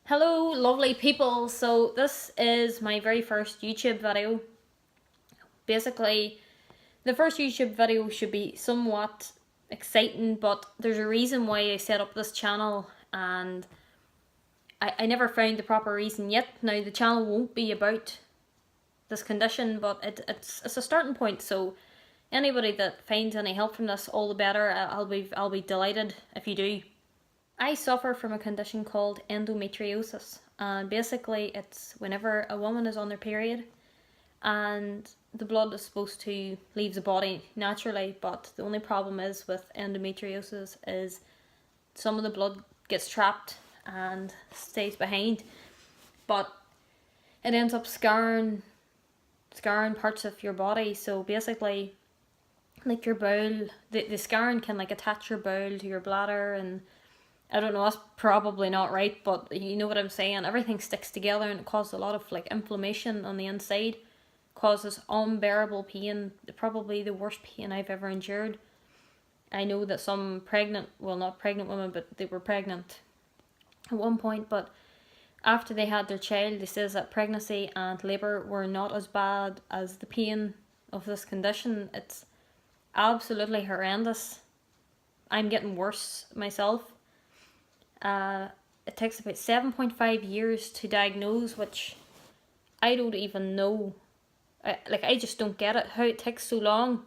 Hello lovely people, so this is my very first YouTube video. Basically, the first YouTube video should be somewhat exciting, but there's a reason why I set up this channel and I never found the proper reason yet. Now the channel won't be about this condition, but it's a starting point, so anybody that finds any help from this, all the better. I'll be delighted if you do. I suffer from a condition called endometriosis, and basically it's whenever a woman is on their period and the blood is supposed to leave the body naturally, but the only problem is with endometriosis is some of the blood gets trapped and stays behind, but it ends up scarring parts of your body. So basically, like your bowel, the scarring can like attach your bowel to your bladder, and I don't know, that's probably not right, but you know what I'm saying. Everything sticks together and it causes a lot of like inflammation on the inside, causes unbearable pain, probably the worst pain I've ever endured. I know that some not pregnant women, but they were pregnant at one point, but after they had their child, they says that pregnancy and labour were not as bad as the pain of this condition. It's absolutely horrendous. I'm getting worse myself. It takes about 7.5 years to diagnose, which I don't even know. I just don't get it, how it takes so long.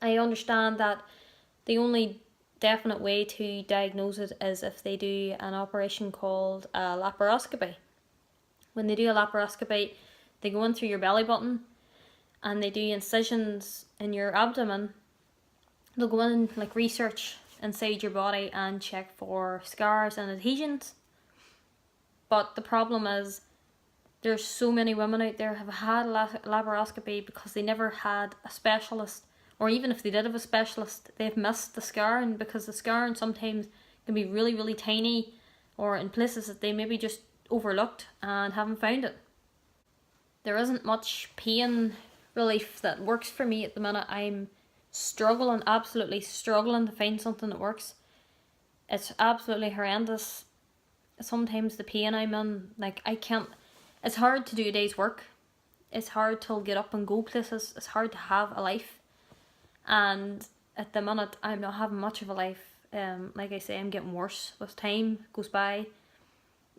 I understand that the only definite way to diagnose it is if they do an operation called a laparoscopy. When they do a laparoscopy, they go in through your belly button and they do incisions in your abdomen. They'll go in like research inside your body and check for scars and adhesions. But the problem is there's so many women out there have had a laparoscopy because they never had a specialist, or even if they did have a specialist, they've missed the scarring, because the scarring sometimes can be really, really tiny, or in places that they maybe just overlooked and haven't found it. There isn't much pain relief that works for me at the minute. I'm absolutely struggling to find something that works. It's absolutely horrendous. Sometimes the pain I'm in, like it's hard to do a day's work. It's hard to get up and go places. It's hard to have a life. And at the minute, I'm not having much of a life. Like I say, I'm getting worse as time goes by.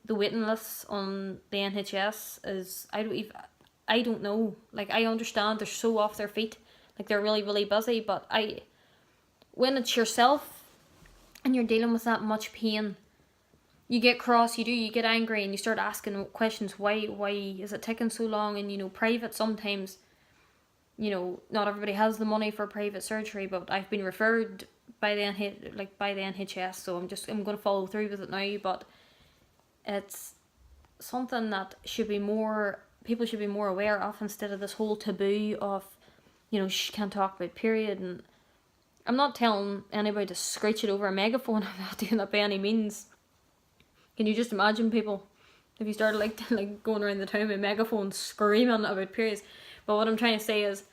The waiting lists on the NHS is, I don't know. Like, I understand they're so off their feet. Like, they're really, really busy. But when it's yourself and you're dealing with that much pain, you get cross, you get angry, and you start asking questions. Why is it taking so long? And, private sometimes, not everybody has the money for private surgery, but I've been referred by the NHS, so I'm going to follow through with it now. But it's something that people should be more aware of, instead of this whole taboo of, she can't talk about period. And I'm not telling anybody to screech it over a megaphone. I'm not doing that by any means. Can you just imagine people if you started like going around the town with megaphones screaming about periods? But what I'm trying to say is,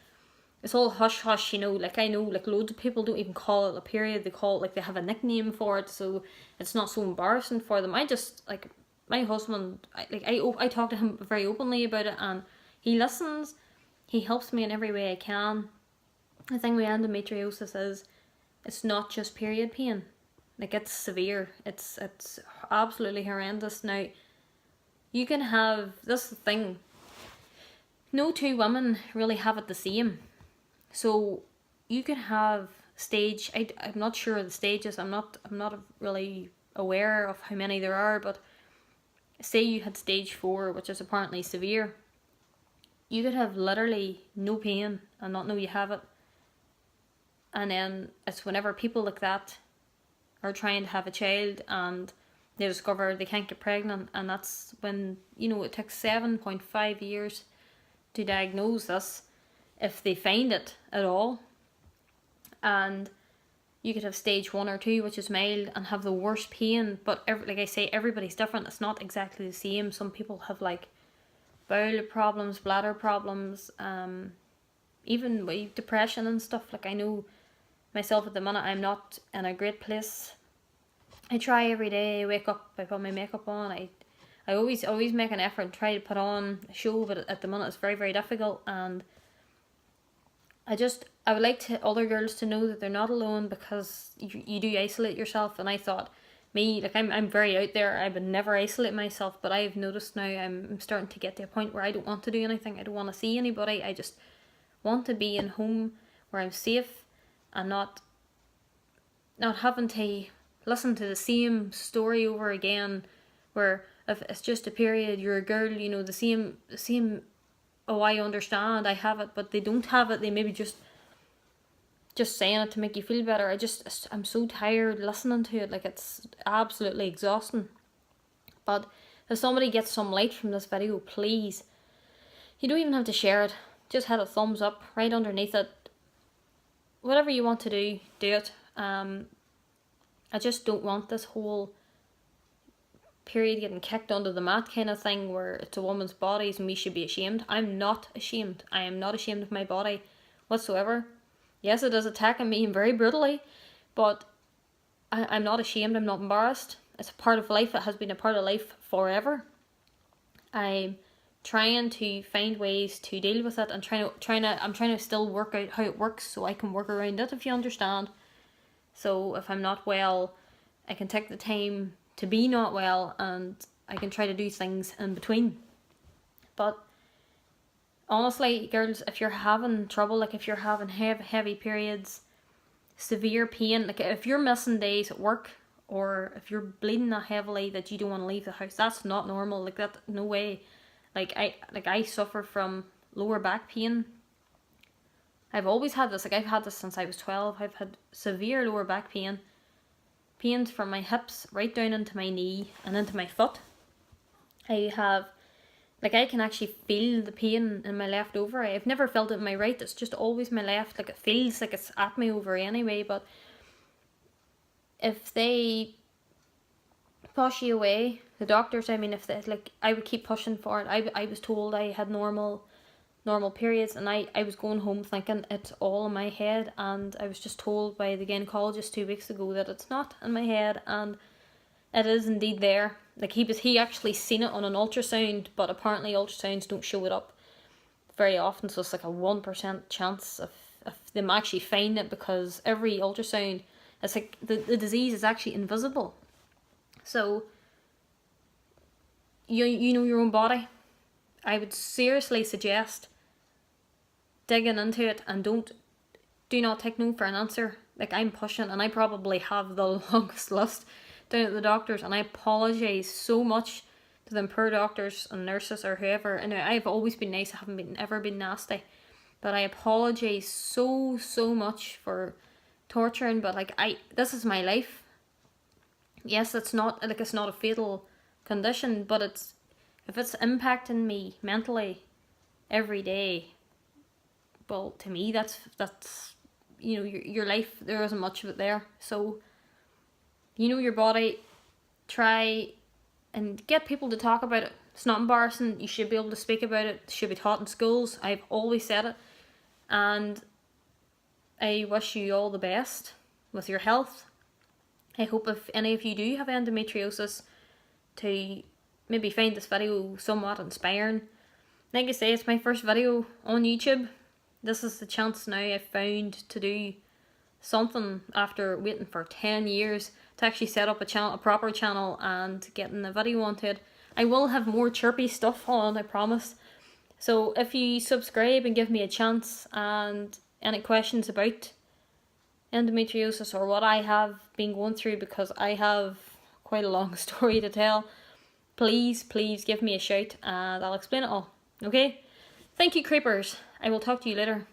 it's all hush hush, like I know like loads of people don't even call it a period. They call it, like, they have a nickname for it, so it's not so embarrassing for them. I just, like, my husband, I talk to him very openly about it, and he listens. He helps me in every way I can. The thing with endometriosis is, it's not just period pain. Like, it's severe. It's absolutely horrendous. Now, you can have this thing. No two women really have it the same. So you can have stage. I'm not sure of the stages. I'm not really aware of how many there are. But say you had stage 4, which is apparently severe. You could have literally no pain and not know you have it. And then it's whenever people like that are trying to have a child and they discover they can't get pregnant, and that's when, it takes 7.5 years to diagnose this, if they find it at all. And you could have stage 1 or 2, which is mild, and have the worst pain. But like I say, everybody's different. It's not exactly the same. Some people have like bowel problems, bladder problems, even with depression and stuff. Like, I know myself at the minute, I'm not in a great place. I try every day. I wake up, I put my makeup on, I I always make an effort and try to put on a show, but at the minute it's very, very difficult. And I would like to other girls to know that they're not alone, because you do isolate yourself. And I thought, me, like, I'm very out there, I would never isolate myself, but I've noticed now I'm starting to get to a point where I don't want to do anything. I don't want to see anybody. I just want to be in home where I'm safe, and not having to listen to the same story over again, where if it's just a period, you're a girl, you know, the same, oh, I understand, I have it, but they don't have it. They maybe just saying it to make you feel better. I'm so tired listening to it. Like, it's absolutely exhausting. But if somebody gets some light from this video, please, you don't even have to share it. Just hit a thumbs up right underneath it. Whatever you want to do it. I just don't want this whole period getting kicked under the mat kind of thing, where it's a woman's body and we should be ashamed. I'm not ashamed. I am not ashamed of my body whatsoever. Yes, it is attacking me very brutally, but I'm not ashamed. I'm not embarrassed. It's a part of life. It has been a part of life forever. I'm trying to find ways to deal with it, and I'm trying to still work out how it works so I can work around it, if you understand. So if I'm not well, I can take the time to be not well, and I can try to do things in between. But honestly, girls, if you're having trouble, like if you're having heavy periods, severe pain, like if you're missing days at work, or if you're bleeding that heavily that you don't want to leave the house, that's not normal. Like, that, no way. Like I suffer from lower back pain. I've always had this. Like, I've had this since I was 12. I've had severe lower back pain. Pains from my hips right down into my knee and into my foot. I can actually feel the pain in my left ovary. I've never felt it in my right. It's just always my left. Like, it feels like it's at my ovary anyway. But if they push you away, the doctors, I mean, if they, like, I would keep pushing for it. I was told I had normal periods, and I was going home thinking it's all in my head, and I was just told by the gynecologist 2 weeks ago that it's not in my head, and it is indeed there. Like, he actually seen it on an ultrasound, but apparently ultrasounds don't show it up very often, so it's like a 1% chance of them actually finding it, because every ultrasound, it's like the disease is actually invisible. So you know your own body. I would seriously suggest digging into it, and do not take no for an answer. Like, I'm pushing, and I probably have the longest list down at the doctors, and I apologise so much to them poor doctors and nurses or whoever. And I've always been nice. I haven't ever been nasty, but I apologise so much for torturing. But like, this is my life. Yes, it's not a fatal condition, but if it's impacting me mentally every day, well, to me, that's you know, your life. There isn't much of it there. So, you know your body. Try and get people to talk about it. It's not embarrassing. You should be able to speak about it. It should be taught in schools. I've always said it. And I wish you all the best with your health. I hope if any of you do have endometriosis, to maybe find this video somewhat inspiring. Like I say, it's my first video on YouTube. This is the chance now I've found to do something after waiting for 10 years to actually set up a proper channel and getting a video onto it. I will have more chirpy stuff on, I promise. So if you subscribe and give me a chance, and any questions about endometriosis or what I have been going through, because I have quite a long story to tell, please give me a shout and I'll explain it all. Okay? Thank you, creepers. I will talk to you later.